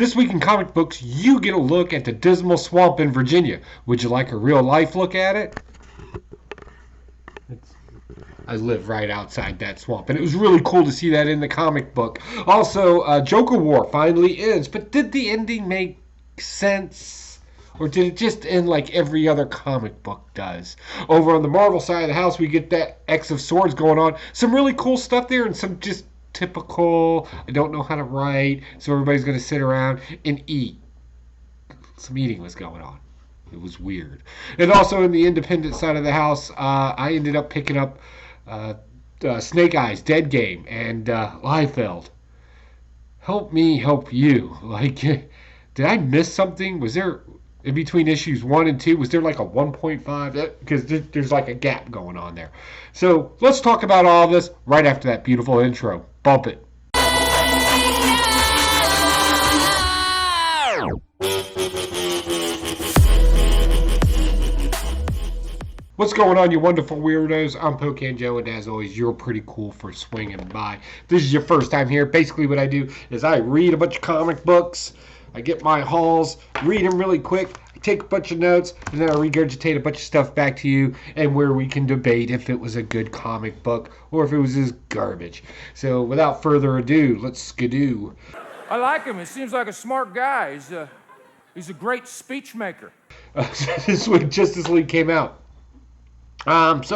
This week in comic books, you get a look at the Dismal Swamp in Virginia. Would you like a real life look at it? I live right outside that swamp, and it was really cool to see that in the comic book. Also, Joker War finally ends, but did the ending make sense? Or did it just end like every other comic book does? Over on the Marvel side of the house, we get that X of Swords going on. Some really cool stuff there, and some just typical, I don't know how to write, so everybody's going to sit around and eat. Some eating was going on. It was weird. And also in the independent side of the house, I ended up picking up Snake Eyes, Dead Game, and Liefeld. Help me help you. Like, did I miss something? Was there, in between issues 1 and 2, was there like a 1.5? Because there's like a gap going on there. So let's talk about all this right after that beautiful intro. Bump it. What's going on, you wonderful weirdos? I'm Pocan Joe, and as always, you're pretty cool for swinging by. If this is your first time here, basically what I do is I read a bunch of comic books, I get my hauls, read them really quick, I take a bunch of notes, and then I regurgitate a bunch of stuff back to you, and where we can debate if it was a good comic book or if it was just garbage. So without further ado, let's skidoo. I like him. He seems like a smart guy. He's a great speech maker. This week, Justice League came out. Lex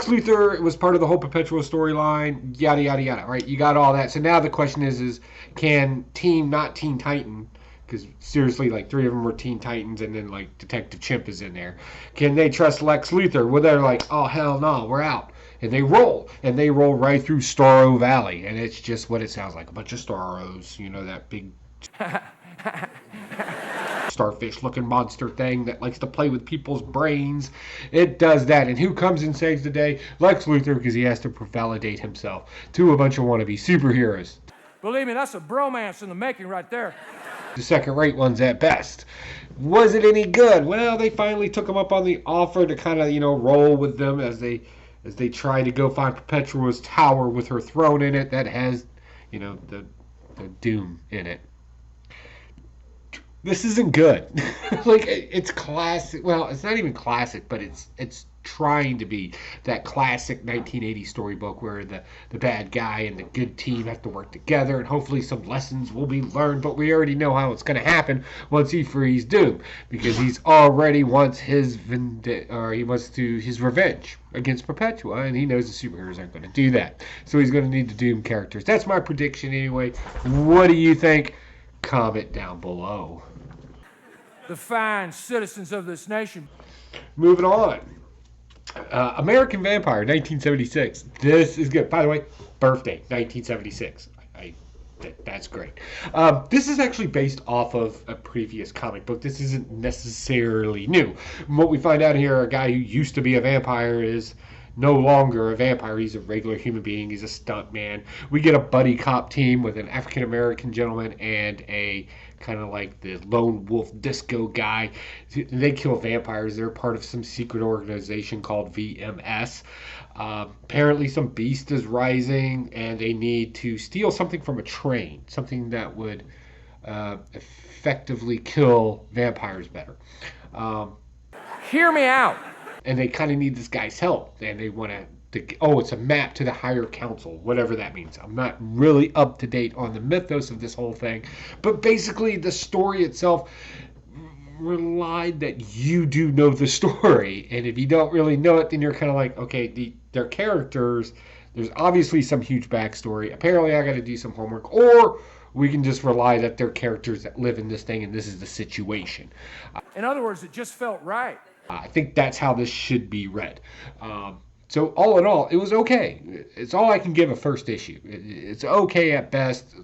Luthor was part of the whole Perpetual storyline, yada, yada, yada, right? You got all that. So now the question is can not Teen Titan, because seriously, like 3 of them were Teen Titans, and then like Detective Chimp is in there. Can they trust Lex Luthor? Well, they're like, oh, hell no, we're out. And they roll right through Starro Valley. And it's just what it sounds like, a bunch of Starros, you know, that big starfish-looking monster thing that likes to play with people's brains. It does that. And who comes and saves the day? Lex Luthor, because he has to validate himself to a bunch of wannabe superheroes. Believe me, that's a bromance in the making right there. The second-rate ones at best. Was it any good? Well, they finally took him up on the offer to kind of, roll with them as they try to go find Perpetua's tower with her throne in it that has, the Doom in it. This isn't good. Like, it's classic. Well, it's not even classic, but it's trying to be that classic 1980 storybook where the bad guy and the good team have to work together, and hopefully some lessons will be learned. But we already know how it's going to happen once he frees Doom, because he's already wants his his revenge against Perpetua, and he knows the superheroes aren't going to do that. So he's going to need the Doom characters. That's my prediction anyway. What do you think? Comment down below. The fine citizens of this nation. Moving on. American Vampire, 1976. This is good. By the way, birthday, 1976. That's great. This is actually based off of a previous comic book. This isn't necessarily new. What we find out here, a guy who used to be a vampire is no longer a vampire. He's a regular human being. He's a stunt man. We get a buddy cop team with an African American gentleman and a kind of like the lone wolf disco guy. They kill vampires. They're part of some secret organization called VMS. Apparently some beast is rising, and they need to steal something from a train, something that would effectively kill vampires better. Hear me out. And they kind of need this guy's help, and they want it's a map to the higher council, whatever that means. I'm not really up to date on the mythos of this whole thing, but basically the story itself relied that you do know the story, and if you don't really know it, then you're kind of like, okay, their characters, there's obviously some huge backstory. Apparently I got to do some homework, or we can just rely that they're characters that live in this thing, and this is the situation. In other words, it just felt right. I think that's how this should be read. So all in all, it was okay. It's all I can give a first issue. It's okay at best.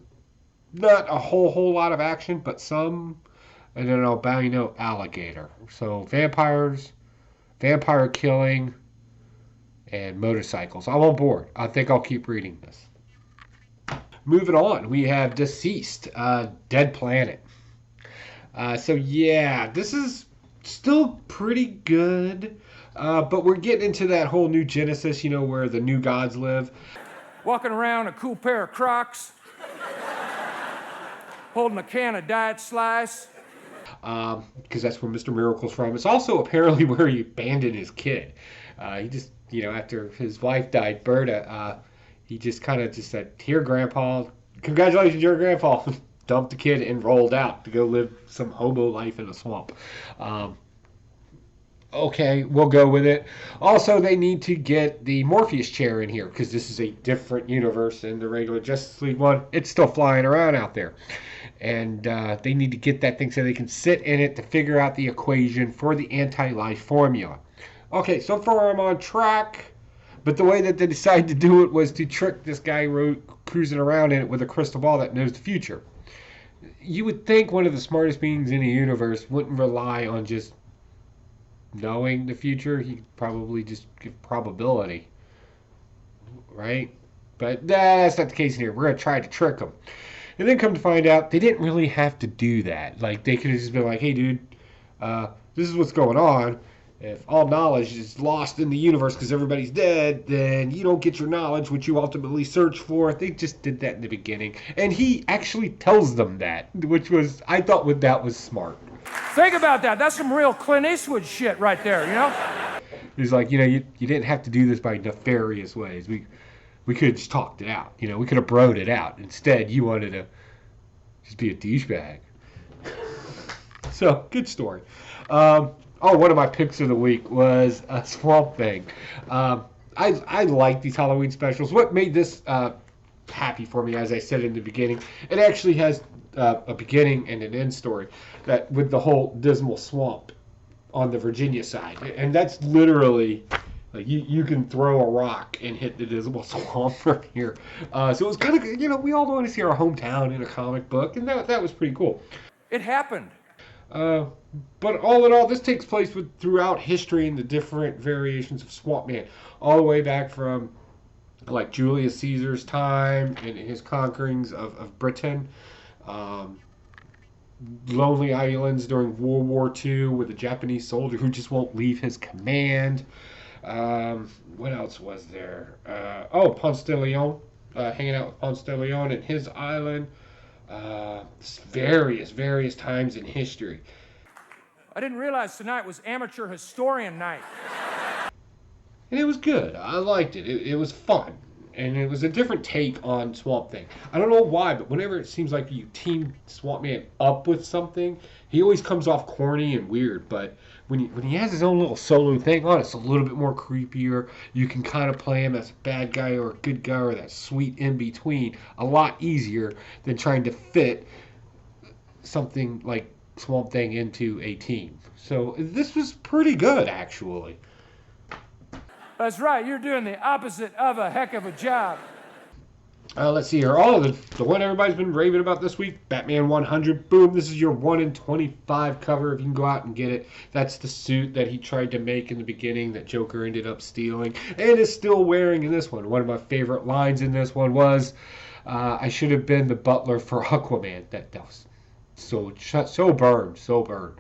Not a whole lot of action, but some, and then albino alligator. So vampires, vampire killing, and motorcycles. I'm on board. I think I'll keep reading this. Moving on, we have Deceased, Dead Planet. So yeah, this is still pretty good, but we're getting into that whole new Genesis, where the new gods live. Walking around a cool pair of Crocs. holding a can of Diet Slice. Because that's where Mr. Miracle's from. It's also apparently where he abandoned his kid. He just, after his wife died, Berta, he just kind of just said, "Here, Grandpa, congratulations, you're a grandpa." Dumped the kid and rolled out to go live some hobo life in a swamp. Okay, we'll go with it. Also, they need to get the Morpheus chair in here because this is a different universe than the regular Justice League one. It's still flying around out there. And they need to get that thing so they can sit in it to figure out the equation for the anti-life formula. Okay, so far I'm on track. But the way that they decided to do it was to trick this guy cruising around in it with a crystal ball that knows the future. You would think one of the smartest beings in the universe wouldn't rely on just knowing the future. He'd probably just give probability, right? But that's not the case here. We're going to try to trick them. And then come to find out, they didn't really have to do that. Like, they could have just been like, "Hey, dude, this is what's going on. If all knowledge is lost in the universe because everybody's dead, then you don't get your knowledge, which you ultimately search for." They just did that in the beginning. And he actually tells them that, which was, I thought that was smart. Think about that. That's some real Clint Eastwood shit right there, He's like, you didn't have to do this by nefarious ways. We could have just talked it out. We could have broed it out. Instead, you wanted to just be a douchebag. So, good story. One of my picks of the week was Swamp Thing. I like these Halloween specials. What made this happy for me, as I said in the beginning, it actually has a beginning and an end story that with the whole Dismal Swamp on the Virginia side. And that's literally... Like, you can throw a rock and hit the Dismal Swamp from here. So it was kind of, we all want to see our hometown in a comic book, and that was pretty cool. It happened. But all in all, this takes place throughout history in the different variations of Swamp Man. All the way back from, like, Julius Caesar's time and his conquerings of Britain. Lonely Islands during World War II with a Japanese soldier who just won't leave his command. What else was there? Ponce de Leon, hanging out with Ponce de Leon and his island. Various times in history. I didn't realize tonight was amateur historian night. And it was good. I liked it. It was fun. And it was a different take on Swamp Thing. I don't know why, but whenever it seems like you team Swamp Man up with something, he always comes off corny and weird. But when he has his own little solo thing on, it's a little bit more creepier. You can kind of play him as a bad guy or a good guy or that sweet in-between a lot easier than trying to fit something like Swamp Thing into a team. So this was pretty good, actually. That's right, you're doing the opposite of a heck of a job. Let's see here. All of the one everybody's been raving about this week, Batman 100. Boom, this is your 1 in 25 cover if you can go out and get it. That's the suit that he tried to make in the beginning that Joker ended up stealing and is still wearing in this one. One of my favorite lines in this one was, "I should have been the butler for Aquaman." That was so burned. So burned.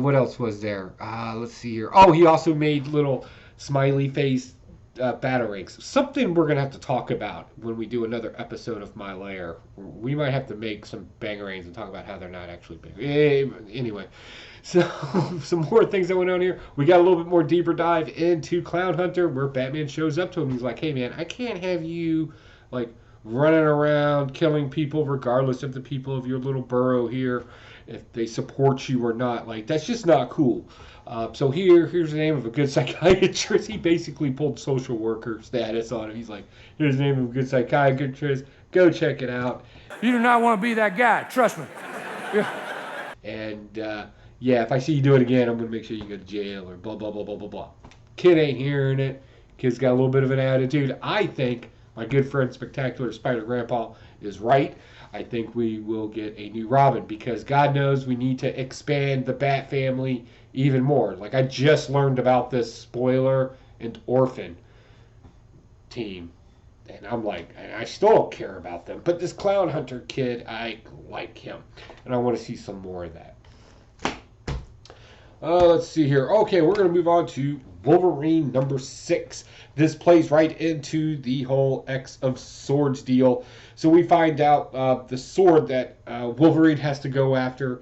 What else was there? Let's see here. He also made little smiley face batarangs. Something we're going to have to talk about when we do another episode of My Lair. We might have to make some bangerangs and talk about how they're not actually big. Anyway, so some more things that went on here. We got a little bit more deeper dive into Clown Hunter, where Batman shows up to him. He's like, "Hey, man, I can't have you, like, running around killing people regardless of the people of your little borough here, if they support you or not. Like, that's just not cool." So here's the name of a good psychiatrist. He basically pulled social worker status on him. He's like, "Here's the name of a good psychiatrist. Go check it out." You do not want to be that guy, trust me. Yeah. And if I see you do it again, I'm going to make sure you go to jail or blah, blah, blah, blah, blah, blah. Kid ain't hearing it. Kid's got a little bit of an attitude. I think my good friend Spectacular Spider Grandpa is right. I think we will get a new Robin because God knows we need to expand the Bat family even more. Like, I just learned about this Spoiler and Orphan team. And I'm like, I still don't care about them. But this Clown Hunter kid, I like him. And I want to see some more of that. Let's see here. Okay, we're going to move on to Wolverine number 6. This plays right into the whole X of Swords deal. So we find out the sword that Wolverine has to go after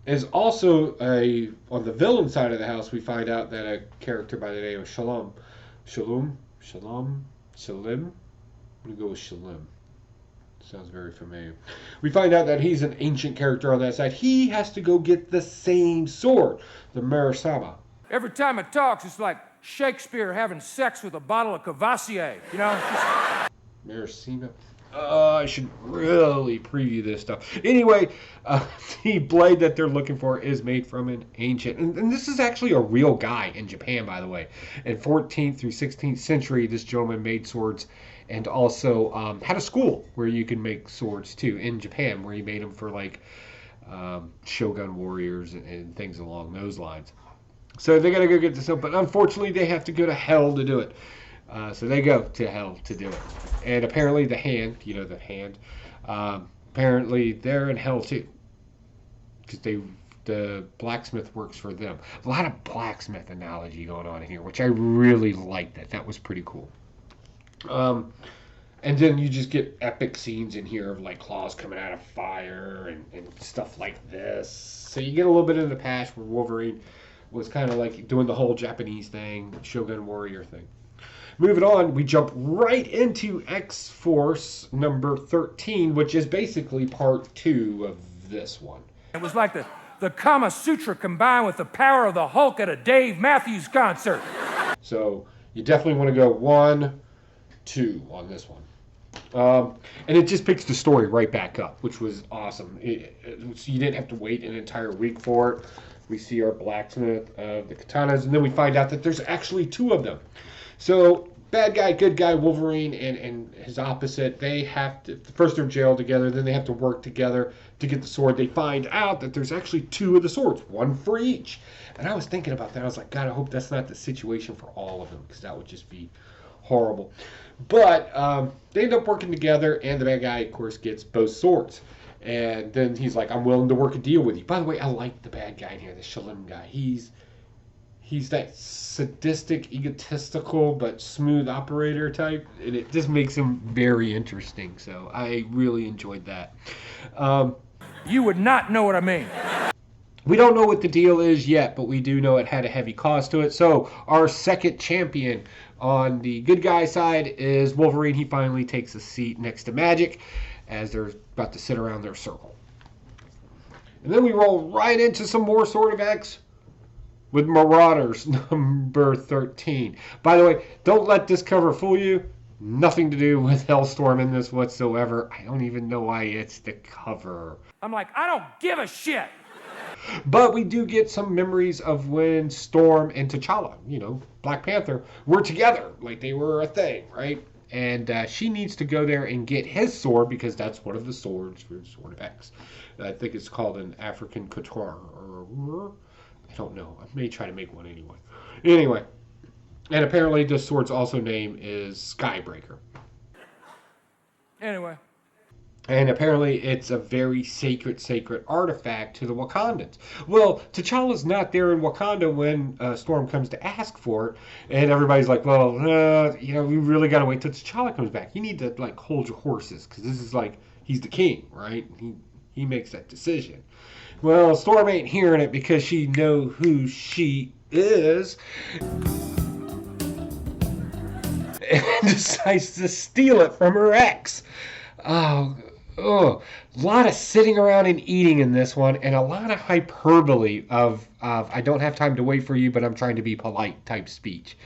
is also on the villain side of the house. We find out that a character by the name of Shalim. I'm going to go with Shalim. Sounds very familiar. We find out that he's an ancient character on that side. He has to go get the same sword, the Merisama. Every time it talks, it's like Shakespeare having sex with a bottle of Cavassier, you know? Merisama. I should really preview this stuff. Anyway, the blade that they're looking for is made from an ancient, and this is actually a real guy in Japan, by the way. In 14th through 16th century, this gentleman made swords and also had a school where you can make swords too in Japan, where he made them for like shogun warriors and things along those lines. So they got to go get this up, but unfortunately they have to go to hell to do it. So they go to hell to do it. And apparently the hand, apparently they're in hell too. Because the blacksmith works for them. A lot of blacksmith analogy going on here, which I really liked that. That was pretty cool. And then you just get epic scenes in here of like claws coming out of fire and stuff like this. So you get a little bit in the past where Wolverine was kind of like doing the whole Japanese thing, Shogun Warrior thing. Moving on, we jump right into X-Force number 13, which is basically part 2 of this one. It was like the Kama Sutra combined with the power of the Hulk at a Dave Matthews concert. So you definitely want to go 1, 2 on this one. And it just picks the story right back up, which was awesome. So you didn't have to wait an entire week for it. We see our blacksmith of the katanas, and then we find out that there's actually 2 of them. So bad guy, good guy, Wolverine, and his opposite, they have to, first they're jailed together, then they have to work together to get the sword. They find out that there's actually 2 of the swords, 1 for each. And I was thinking about that. I was like, God, I hope that's not the situation for all of them, because that would just be horrible. But they end up working together, and the bad guy, of course, gets both swords. And then he's like, I'm willing to work a deal with you. By the way, I like the bad guy in here, the Shalim guy. He's that sadistic, egotistical, but smooth operator type. And it just makes him very interesting. So I really enjoyed that. You would not know what I mean. We don't know what the deal is yet, but we do know it had a heavy cost to it. So our second champion on the good guy side is Wolverine. He finally takes a seat next to Magic as they're about to sit around their circle. And then we roll right into some more Sword of X with Marauders number 13. By the way, don't let this cover fool you. Nothing to do with Hellstorm in this whatsoever. I don't even know why it's the cover. I'm like, I don't give a shit. But we do get some memories of when Storm and T'Challa, Black Panther, were together. Like they were a thing, right? And she needs to go there and get his sword because that's one of the swords for Sword of X. I think it's called an African Couture. I don't know. I may try to make one anyway. Anyway. And apparently this sword's also name is Skybreaker. Anyway. And apparently it's a very sacred artifact to the Wakandans. Well, T'Challa's not there in Wakanda when Storm comes to ask for it. And everybody's like, well, we really got to wait till T'Challa comes back. You need to, hold your horses. Because this is he's the king, right? He makes that decision. Well, Storm ain't hearing it because she knows who she is. And decides to steal it from her ex. A lot of sitting around and eating in this one, and a lot of hyperbole of I don't have time to wait for you, but I'm trying to be polite type speech.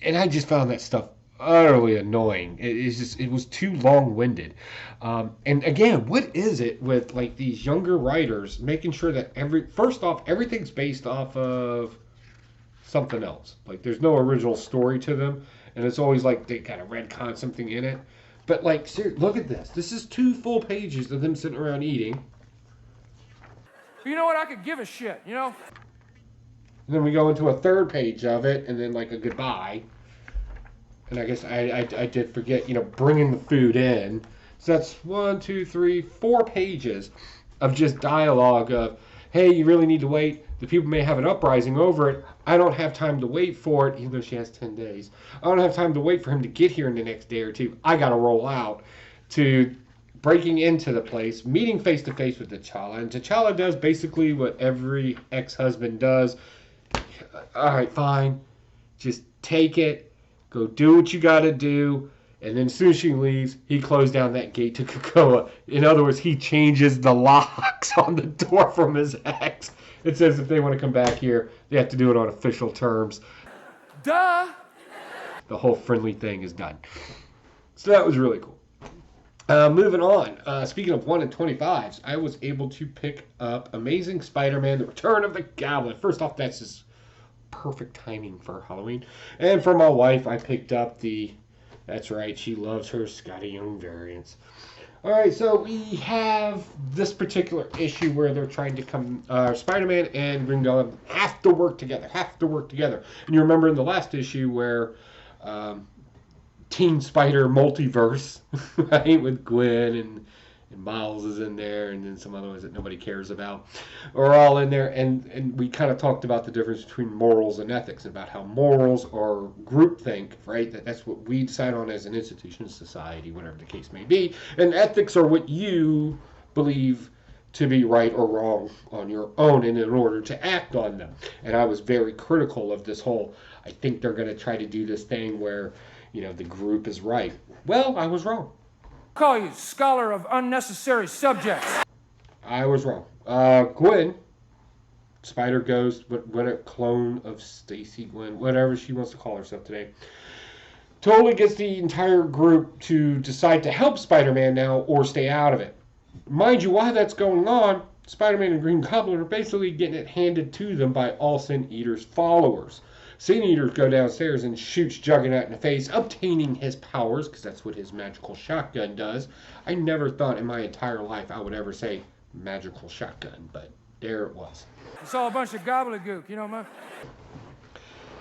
And I just found that stuff utterly annoying. It was too long-winded. And again, what is it with these younger writers making sure that first off, everything's based off of something else. There's no original story to them, and it's always they kind of retcon something in it. But seriously, look at this. This is 2 full pages of them sitting around eating. You know what? I could give a shit, And then we go into a 3rd page of it, and then a goodbye. And I guess I did forget, bringing the food in. So that's 4 pages of just dialogue of, hey, you really need to wait. The people may have an uprising over it. I don't have time to wait for it, even though she has 10 days. I don't have time to wait for him to get here in the next day or two. I got to roll out to breaking into the place, meeting face to face with T'Challa. And T'Challa does basically what every ex-husband does. All right, fine. Just take it. Go do what you got to do. And then as soon as she leaves, he closed down that gate to Krakoa. In other words, he changes the locks on the door from his ex. It says if they want to come back here, they have to do it on official terms. Duh! The whole friendly thing is done. So that was really cool. Moving on. Speaking of 1 in 25s, I was able to pick up Amazing Spider-Man: The Return of the Goblin. First off, that's just perfect timing for Halloween. And for my wife, I picked up that's right, she loves her Scotty Young variants. All right, so we have this particular issue where they're trying to come, Spider-Man and Green Goblin have to work together. And you remember in the last issue where Teen Spider Multiverse, right, with Gwen and Miles is in there, and then some other ones that nobody cares about, are all in there. And we kind of talked about the difference between morals and ethics, and about how morals are groupthink, right? That's what we decide on as an institution, society, whatever the case may be. And ethics are what you believe to be right or wrong on your own, and in order to act on them. And I was very critical of this whole, I think they're going to try to do this thing where, the group is right. Well, I was wrong. Call you scholar of unnecessary subjects. I was wrong. Gwen, Spider-Ghost, what a clone of Stacy Gwen, whatever she wants to call herself today, totally gets the entire group to decide to help Spider-Man now or stay out of it. Mind you, while that's going on, Spider-Man and Green Goblin are basically getting it handed to them by all Sin Eater's followers. Sin Eater go downstairs and shoots Juggernaut in the face, obtaining his powers, because that's what his magical shotgun does. I never thought in my entire life I would ever say magical shotgun, but there it was. It's all a bunch of gobbledygook, man.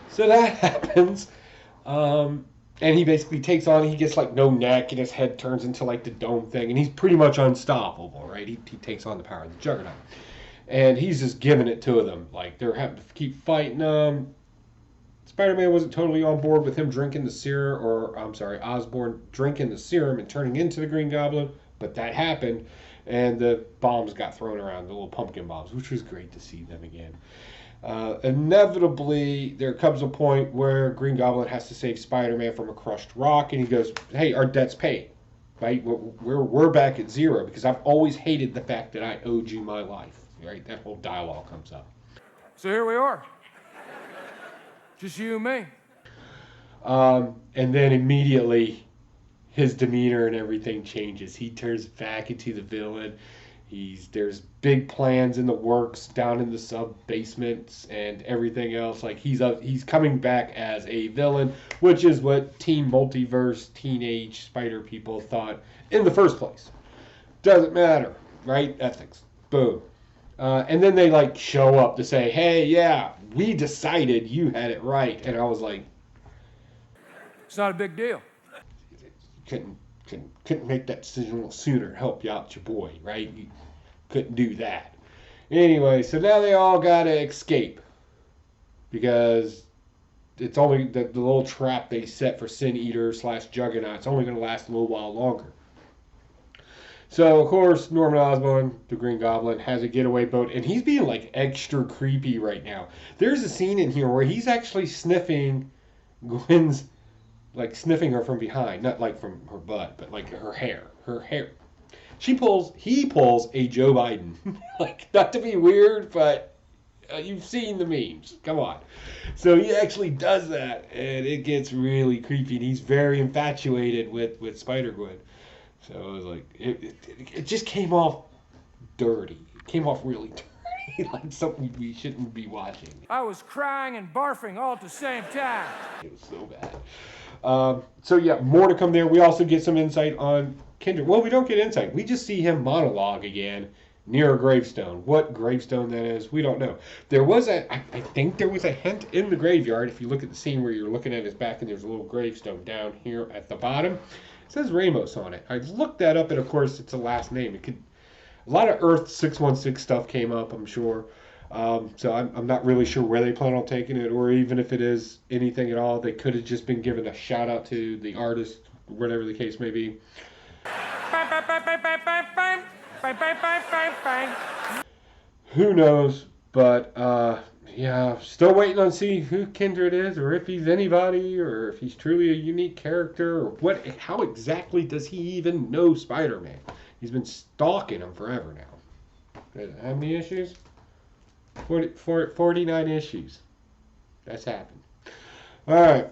So that happens, and he basically takes on, he gets like no neck, and his head turns into like the dome thing, and he's pretty much unstoppable, right? He takes on the power of the Juggernaut. And he's just giving it to them. Like, they're having to keep fighting them. Spider-Man wasn't totally on board with him drinking the serum, Osborn drinking the serum and turning into the Green Goblin, but that happened, and the bombs got thrown around, the little pumpkin bombs, which was great to see them again. Inevitably, there comes a point where Green Goblin has to save Spider-Man from a crushed rock, and he goes, hey, our debt's paid, right? We're back at zero, because I've always hated the fact that I owed you my life, right? That whole dialogue comes up. So here we are. Just you and me. And then immediately his demeanor and everything changes. He turns back into the villain. There's big plans in the works down in the sub-basements and everything else. Like he's coming back as a villain, which is what Teen Multiverse, teenage spider people thought in the first place. Doesn't matter, right? Ethics. Boom. And then they show up to say, hey, yeah, we decided you had it right. And I was like, it's not a big deal. Couldn't make that decision a little sooner, help you out, your boy, right? You couldn't do that. Anyway, so now they all gotta escape, because it's only the little trap they set for Sin Eater / Juggernaut. It's only gonna last a little while longer. So, of course, Norman Osborn, the Green Goblin, has a getaway boat, and he's being, extra creepy right now. There's a scene in here where he's actually sniffing Gwen's, sniffing her from behind. Not, from her butt, but, her hair. Her hair. He pulls a Joe Biden. Not to be weird, but you've seen the memes. Come on. So he actually does that, and it gets really creepy, and he's very infatuated with Spider-Gwen. So it was it just came off dirty. It came off really dirty, like something we shouldn't be watching. I was crying and barfing all at the same time. It was so bad. So yeah, more to come there. We also get some insight on Kindred. Well, we don't get insight. We just see him monologue again near a gravestone. What gravestone that is, we don't know. There was I think there was a hint in the graveyard. If you look at the scene where you're looking at his back and there's a little gravestone down here at the bottom. It says Ramos on it. I looked that up, and of course, it's a last name. A lot of Earth 616 stuff came up, I'm sure. So I'm not really sure where they plan on taking it, or even if it is anything at all. They could have just been given a shout out to the artist, whatever the case may be. Who knows? But yeah, still waiting on see who Kindred is, or if he's anybody, or if he's truly a unique character, or what. How exactly does he even know Spider-Man? He's been stalking him forever now. How many issues? 49 issues. That's happened. All right.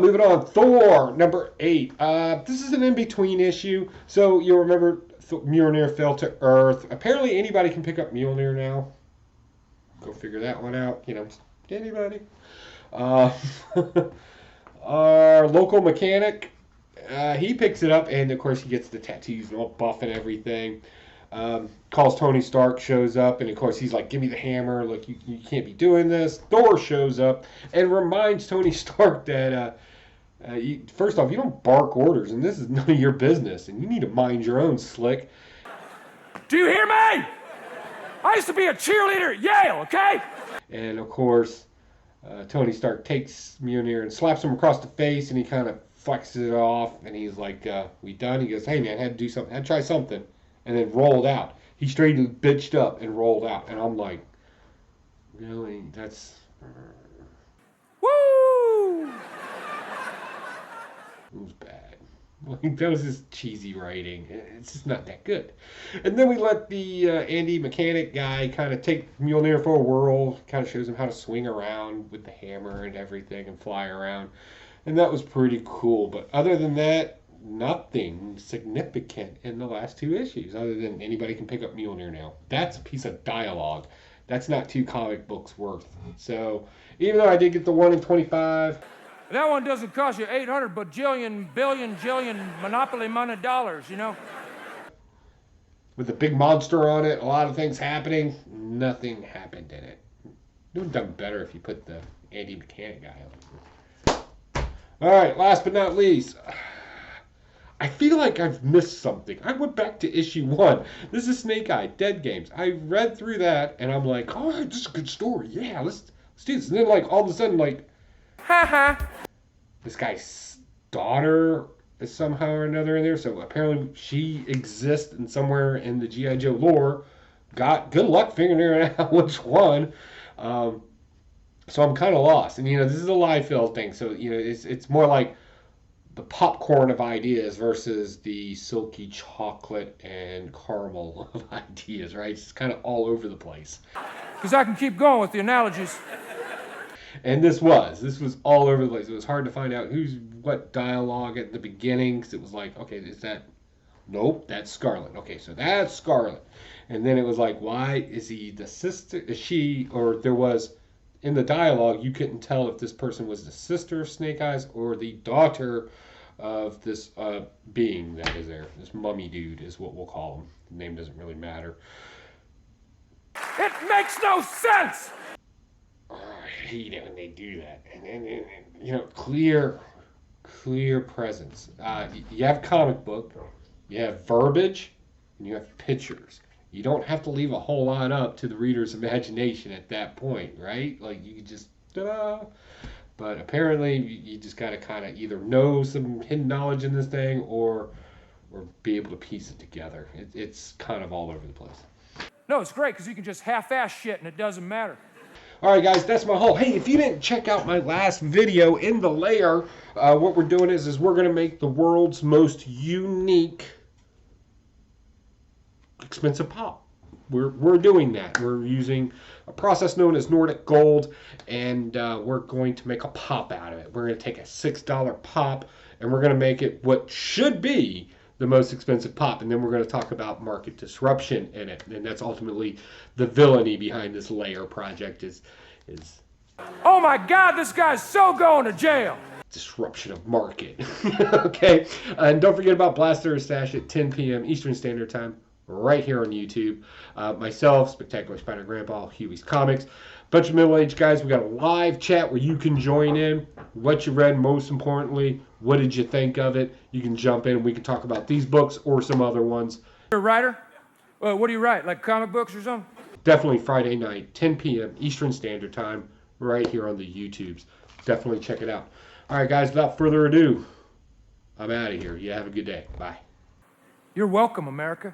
Moving on. Thor, number 8. This is an in-between issue. So you'll remember Mjolnir fell to Earth. Apparently anybody can pick up Mjolnir now. Go figure that one out. You know, anybody. Our local mechanic, he picks it up, and of course he gets the tattoos and all buff and everything. Calls Tony Stark, shows up, and of course he's like, give me the hammer, like you can't be doing this. Thor shows up and reminds Tony Stark that first off, you don't bark orders, and this is none of your business, and you need to mind your own, Slick. Do you hear me? I used to be a cheerleader at Yale, okay? And of course Tony Stark takes Mjolnir and slaps him across the face, and he kind of flexes it off, and he's like, we done? He goes, hey man, I had to do something, I had to try something. And then rolled out. He straight bitched up and rolled out. And I'm like, really? That's... Woo! It was bad. Like, that was just cheesy writing. It's just not that good. And then we let the Andy Mechanic guy kind of take Mjolnir for a whirl. Kind of shows him how to swing around with the hammer and everything and fly around. And that was pretty cool. But other than that, nothing significant in the last 2 issues other than anybody can pick up Mjolnir now. That's a piece of dialogue. That's not 2 comic books worth. So even though I did get the 1 in 25, that one doesn't cost you 800 bajillion billion jillion monopoly money dollars, you know. With a big monster on it, a lot of things happening, nothing happened in it. It would have done better if you put the Andy Mechanic guy on. All right, last but not least, I feel like I've missed something. I went back to issue 1. This is Snake Eye, Dead Games. I read through that, and I'm like, oh, this is a good story. Yeah, let's do this. And then, like, all of a sudden, like, this guy's daughter is somehow or another in there. So apparently she exists in somewhere in the G.I. Joe lore. Good luck figuring out which one. So I'm kind of lost. And, you know, this is a Liefeld thing. So, you know, it's more like the popcorn of ideas versus the silky chocolate and caramel of ideas, right? It's kind of all over the place. Because I can keep going with the analogies. And this was all over the place. It was hard to find out who's what dialogue at the beginning, because it was like, okay, is that... Nope, that's Scarlet. Okay, so that's Scarlet. And then it was like, why is he the sister? Is she, or there was... In the dialogue, you couldn't tell if this person was the sister of Snake Eyes or the daughter of this being that is there. This mummy dude is what we'll call him. The name doesn't really matter. It makes no sense! Oh, I hate it when they do that. And you know, clear presence. You have comic book, you have verbiage, and you have pictures. You don't have to leave a whole lot up to the reader's imagination at that point, right? Like, you could just, ta-da! But apparently, you just got to kind of either know some hidden knowledge in this thing or be able to piece it together. It's kind of all over the place. No, it's great, because you can just half-ass shit and it doesn't matter. All right, guys, that's my haul. Hey, if you didn't check out my last video in the layer, what we're doing is we're going to make the world's most unique expensive pop. We're doing that. We're using a process known as Nordic Gold, and we're going to make a pop out of it. We're going to take a $6 pop, and we're going to make it what should be the most expensive pop, and then we're going to talk about market disruption in it, and that's ultimately the villainy behind this layer project is oh my God, this guy's so going to jail. Disruption of market. Okay, and don't forget about Blaster Stash at 10 p.m. Eastern Standard Time, right here on YouTube. Myself, Spectacular Spider Grandpa, Huey's Comics, bunch of middle-aged guys. We got a live chat where you can join in. What you read, most importantly, what did you think of it? You can jump in and we can talk about these books or some other ones. You're a writer? What do you write? Like comic books or something? definitely Friday night, 10 p.m. Eastern Standard Time, right here on the YouTubes. Definitely check it out. All right, guys, without further ado, I'm out of here. You have a good day. Bye. You're welcome, America.